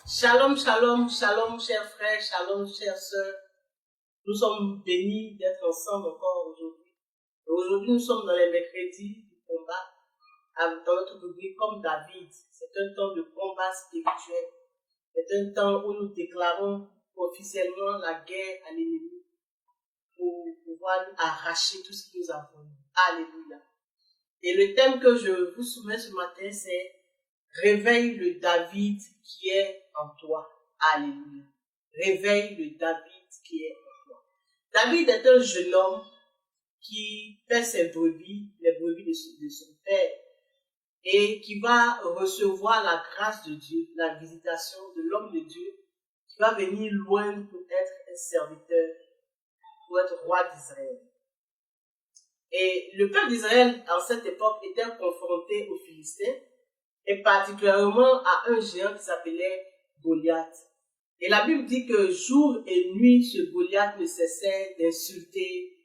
Shalom, shalom, shalom, chers frères, shalom, chères sœurs. Nous sommes bénis d'être ensemble encore aujourd'hui. Et aujourd'hui, nous sommes dans les mercredis du combat, dans notre rubrique comme David. C'est un temps de combat spirituel. C'est un temps où nous déclarons officiellement la guerre à l'ennemi pour pouvoir arracher tout ce qui nous a volé. Alléluia. Et le thème que je vous soumets ce matin, c'est réveille le David qui est en toi. Alléluia. Réveille le David qui est en toi. David est un jeune homme qui paie ses brebis, les brebis de son père, et qui va recevoir la grâce de Dieu, la visitation de l'homme de Dieu, qui va venir loin pour être un serviteur, pour être roi d'Israël. Et le peuple d'Israël, en cette époque, était confronté aux Philistins, et particulièrement à un géant qui s'appelait Goliath. Et la Bible dit que jour et nuit, ce Goliath ne cessait d'insulter,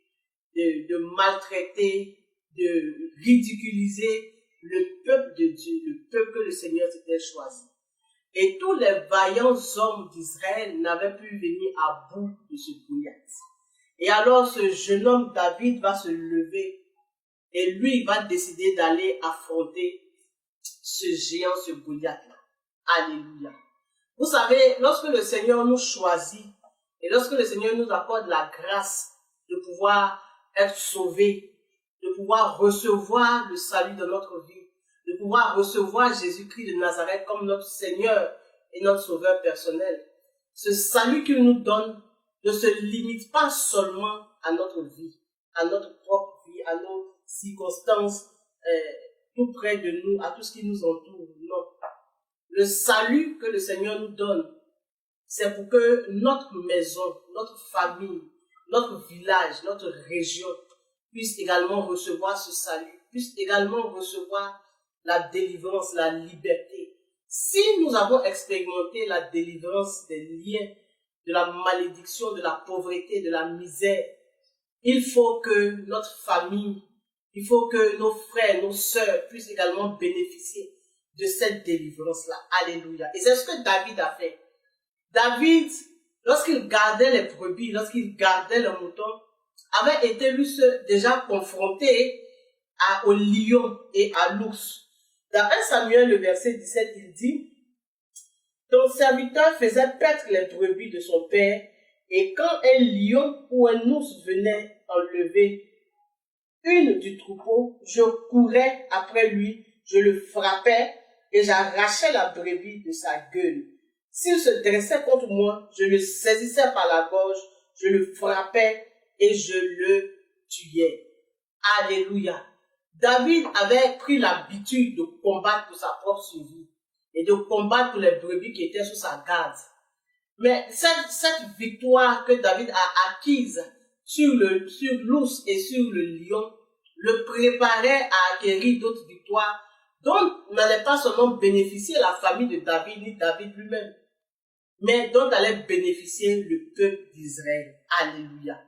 de maltraiter, de ridiculiser le peuple de Dieu, le peuple que le Seigneur s'était choisi. Et tous les vaillants hommes d'Israël n'avaient pu venir à bout de ce Goliath. Et alors ce jeune homme David va se lever et lui va décider d'aller affronter ce géant, ce Goliath-là. Alléluia. Vous savez, lorsque le Seigneur nous choisit et lorsque le Seigneur nous accorde la grâce de pouvoir être sauvés, de pouvoir recevoir le salut de notre vie, de pouvoir recevoir Jésus-Christ de Nazareth comme notre Seigneur et notre Sauveur personnel, ce salut qu'il nous donne ne se limite pas seulement à notre vie, à notre propre vie, à nos circonstances tout près de nous, à tout ce qui nous entoure. Non. Le salut que le Seigneur nous donne, c'est pour que notre maison, notre famille, notre village, notre région puisse également recevoir ce salut, puisse également recevoir la délivrance, la liberté. Si nous avons expérimenté la délivrance des liens, de la malédiction, de la pauvreté, de la misère, il faut que notre famille, il faut que nos frères, nos sœurs puissent également bénéficier de cette délivrance-là. Alléluia. Et c'est ce que David a fait. David, lorsqu'il gardait les brebis, lorsqu'il gardait les moutons, avait été lui seul déjà confronté au lion et à l'ours. Dans 1 Samuel, le verset 17, il dit: ton serviteur faisait paître les brebis de son père, et quand un lion ou un ours venait enlever une du troupeau, je courais après lui, je le frappais et j'arrachais la brebis de sa gueule. S'il se dressait contre moi, je le saisissais par la gorge, je le frappais et je le tuais. Alléluia. David avait pris l'habitude de combattre pour sa propre survie et de combattre pour les brebis qui étaient sous sa garde. Mais cette victoire que David a acquise sur l'ours et sur le lion le préparait à acquérir d'autres victoires dont n'allait pas seulement bénéficier la famille de David ni David lui-même, mais dont allait bénéficier le peuple d'Israël. Alléluia.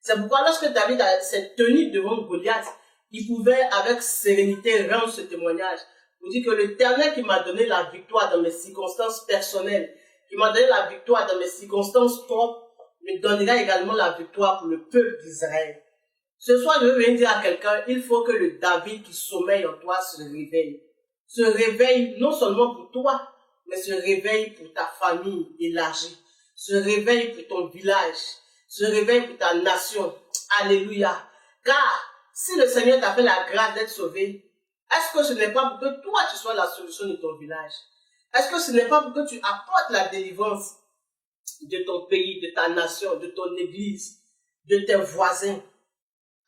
C'est pourquoi lorsque David s'est tenu devant Goliath, il pouvait avec sérénité rendre ce témoignage pour dire que l'Éternel qui m'a donné la victoire dans mes circonstances personnelles, qui m'a donné la victoire dans mes circonstances propres, me donnera également la victoire pour le peuple d'Israël. Ce soir, je veux venir dire à quelqu'un, il faut que le David qui sommeille en toi se réveille. Se réveille non seulement pour toi, mais se réveille pour ta famille élargie. Se réveille pour ton village. Se réveille pour ta nation. Alléluia. Car si le Seigneur t'a fait la grâce d'être sauvé, est-ce que ce n'est pas pour que toi tu sois la solution de ton village? Est-ce que ce n'est pas pour que tu apportes la délivrance de ton pays, de ta nation, de ton église, de tes voisins?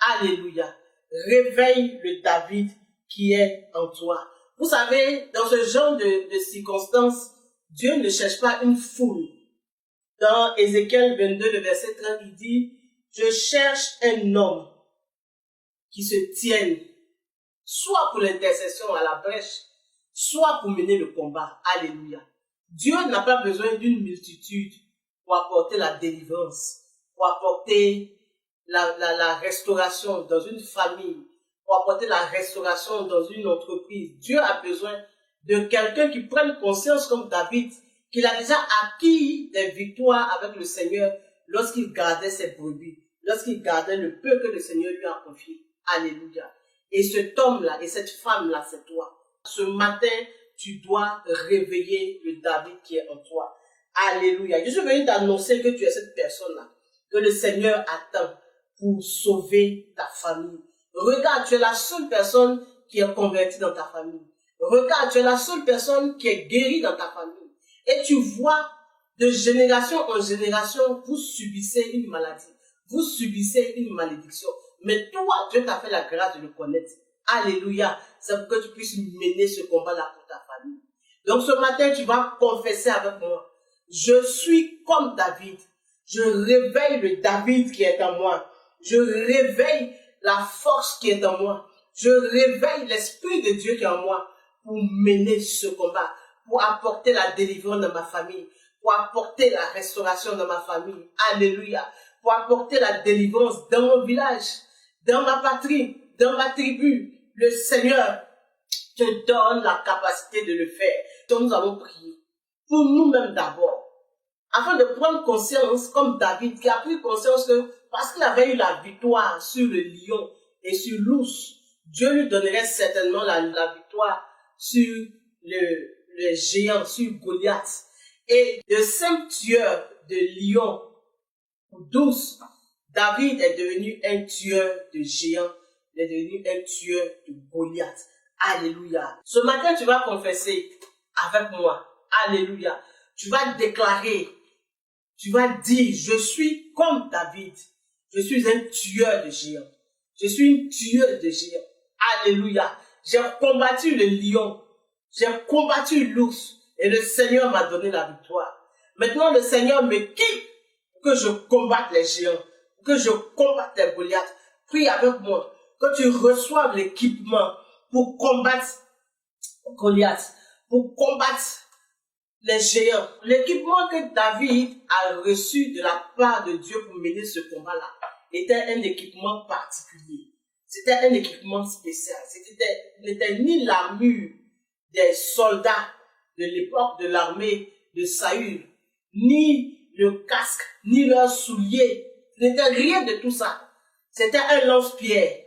Alléluia. Réveille le David qui est en toi. Vous savez, dans ce genre de circonstances, Dieu ne cherche pas une foule. Dans Ézéchiel 22, le verset 30, il dit: je cherche un homme qui se tienne, soit pour l'intercession à la brèche, soit pour mener le combat. Alléluia. Dieu n'a pas besoin d'une multitude pour apporter la délivrance, pour apporter la restauration dans une famille, pour apporter la restauration dans une entreprise. Dieu a besoin de quelqu'un qui prenne conscience comme David qu'il a déjà acquis des victoires avec le Seigneur lorsqu'il gardait ses brebis, lorsqu'il gardait le peu que le Seigneur lui a confié. Alléluia. Et cet homme-là et cette femme-là, c'est toi. Ce matin, tu dois réveiller le David qui est en toi. Alléluia. Je suis venu t'annoncer que tu es cette personne-là, que le Seigneur attend pour sauver ta famille. Regarde, tu es la seule personne qui est convertie dans ta famille. Regarde, tu es la seule personne qui est guérie dans ta famille. Et tu vois, de génération en génération, vous subissez une maladie. Vous subissez une malédiction. Mais toi, Dieu t'a fait la grâce de le connaître. Alléluia. C'est pour que tu puisses mener ce combat-là pour ta famille. Donc ce matin, tu vas confesser avec moi. Je suis comme David. Je réveille le David qui est en moi. Je réveille la force qui est en moi. Je réveille l'Esprit de Dieu qui est en moi pour mener ce combat, pour apporter la délivrance dans ma famille, pour apporter la restauration dans ma famille. Alléluia. Pour apporter la délivrance dans mon village, dans ma patrie, dans ma tribu. Le Seigneur te donne la capacité de le faire. Donc nous allons prier pour nous-mêmes d'abord, afin de prendre conscience, comme David, qui a pris conscience que parce qu'il avait eu la victoire sur le lion et sur l'ours, Dieu lui donnerait certainement la victoire sur le géant, sur Goliath. Et de 5 tueurs de lions ou 12, David est devenu un tueur de géants, il est devenu un tueur de Goliath. Alléluia. Ce matin, tu vas confesser avec moi. Alléluia. Tu vas déclarer, tu vas dire, je suis comme David. Je suis un tueur de géants. Je suis une tueuse de géants. Alléluia. J'ai combattu le lion. J'ai combattu l'ours. Et le Seigneur m'a donné la victoire. Maintenant, le Seigneur me quitte pour que je combatte les géants. Pour que je combatte les Goliaths. Prie avec moi. Que tu reçoives l'équipement pour combattre Goliath. Pour combattre les géants. L'équipement que David a reçu de la part de Dieu pour mener ce combat-là était un équipement particulier. C'était un équipement spécial. N'était ni l'armure des soldats de l'époque de l'armée de Saül, ni le casque, ni leurs souliers. Ce n'était rien de tout ça. C'était un lance-pierre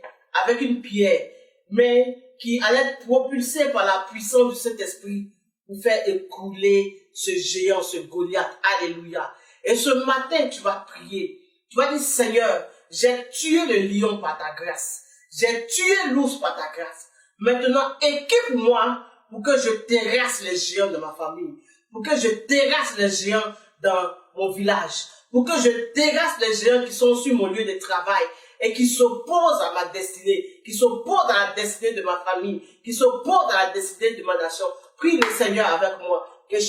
avec une pierre, mais qui allait être propulsé par la puissance du Saint-Esprit pour faire écrouler ce géant, ce Goliath. Alléluia. Et ce matin, tu vas prier. Tu vas dire, Seigneur, j'ai tué le lion par ta grâce. J'ai tué l'ours par ta grâce. Maintenant, équipe-moi pour que je terrasse les géants de ma famille. Pour que je terrasse les géants dans mon village. Pour que je terrasse les géants qui sont sur mon lieu de travail et qui s'opposent à ma destinée, qui s'opposent à la destinée de ma famille, qui s'opposent à la destinée de ma nation. Prie le Seigneur avec moi. Que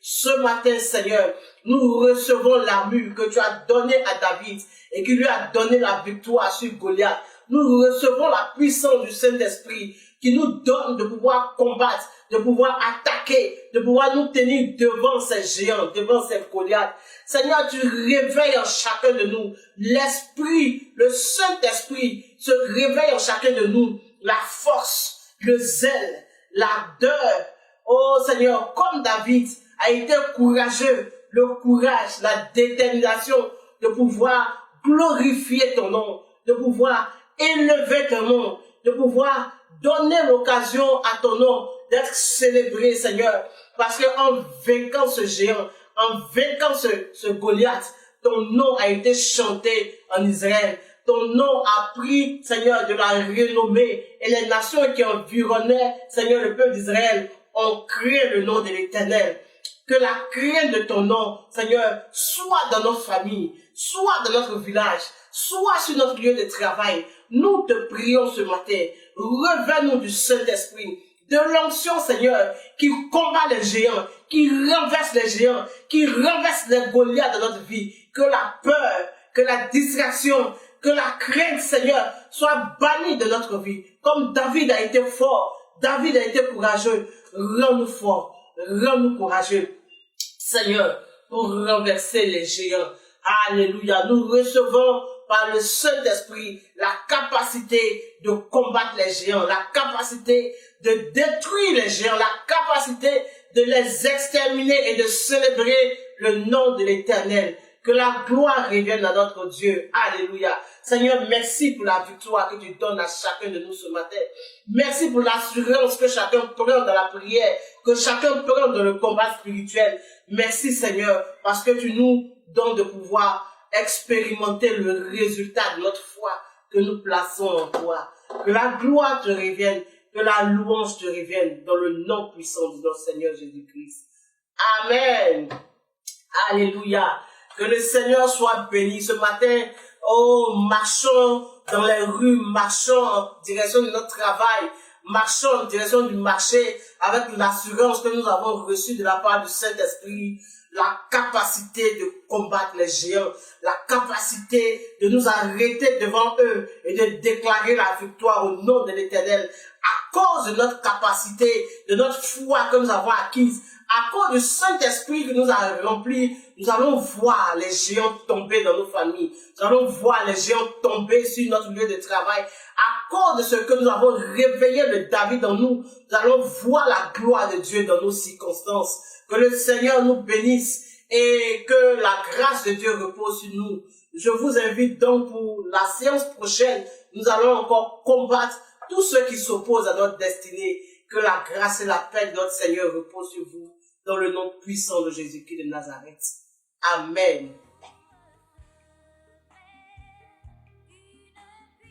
ce matin, Seigneur, nous recevons l'armure que tu as donnée à David et qui lui a donné la victoire sur Goliath. Nous recevons la puissance du Saint-Esprit qui nous donne de pouvoir combattre, de pouvoir attaquer, de pouvoir nous tenir devant ces géants, devant ces Goliaths. Seigneur, tu réveilles en chacun de nous l'Esprit, le Saint-Esprit se réveille en chacun de nous la force, le zèle, l'ardeur. Oh Seigneur, comme David a été courageux, le courage, la détermination de pouvoir glorifier ton nom, de pouvoir élever ton nom, de pouvoir donner l'occasion à ton nom d'être célébré, Seigneur, parce qu'en vainquant ce géant, en vainquant ce Goliath, ton nom a été chanté en Israël. Ton nom a pris, Seigneur, de la renommée. Et les nations qui environnaient, Seigneur, le peuple d'Israël, ont crié le nom de l'Éternel. Que la crainte de ton nom, Seigneur, soit dans notre famille, soit dans notre village, soit sur notre lieu de travail. Nous te prions ce matin. Reviens-nous du Saint-Esprit, de l'onction, Seigneur, qui combat les géants, qui renverse les géants, qui renverse les Goliaths dans notre vie. Que la peur, que la distraction, que la crainte, Seigneur, soit bannie de notre vie. Comme David a été fort, David a été courageux. Rends-nous forts, rends-nous courageux, Seigneur, pour renverser les géants. Alléluia. Nous recevons par le Saint-Esprit, la capacité de combattre les géants, la capacité de détruire les géants, la capacité de les exterminer et de célébrer le nom de l'Éternel. Que la gloire revienne à notre Dieu. Alléluia. Seigneur, merci pour la victoire que tu donnes à chacun de nous ce matin. Merci pour l'assurance que chacun prend dans la prière, que chacun prend dans le combat spirituel. Merci Seigneur, parce que tu nous donnes de pouvoir expérimenter le résultat de notre foi que nous plaçons en toi. Que la gloire te revienne, que la louange te revienne dans le nom puissant de notre Seigneur Jésus-Christ. Amen. Alléluia. Que le Seigneur soit béni ce matin. Oh, marchons dans les rues, marchons en direction de notre travail, marchons en direction du marché avec l'assurance que nous avons reçue de la part du Saint-Esprit, la capacité de combattre les géants, la capacité de nous arrêter devant eux et de déclarer la victoire au nom de l'Éternel à cause de notre capacité, de notre foi que nous avons acquise. À cause du Saint-Esprit qui nous a remplis, nous allons voir les géants tomber dans nos familles. Nous allons voir les géants tomber sur notre lieu de travail. À cause de ce que nous avons réveillé le David en nous, nous allons voir la gloire de Dieu dans nos circonstances. Que le Seigneur nous bénisse et que la grâce de Dieu repose sur nous. Je vous invite donc pour la séance prochaine. Nous allons encore combattre tous ceux qui s'opposent à notre destinée. Que la grâce et la paix de notre Seigneur reposent sur vous. Dans le nom puissant de Jésus-Christ de Nazareth. Amen.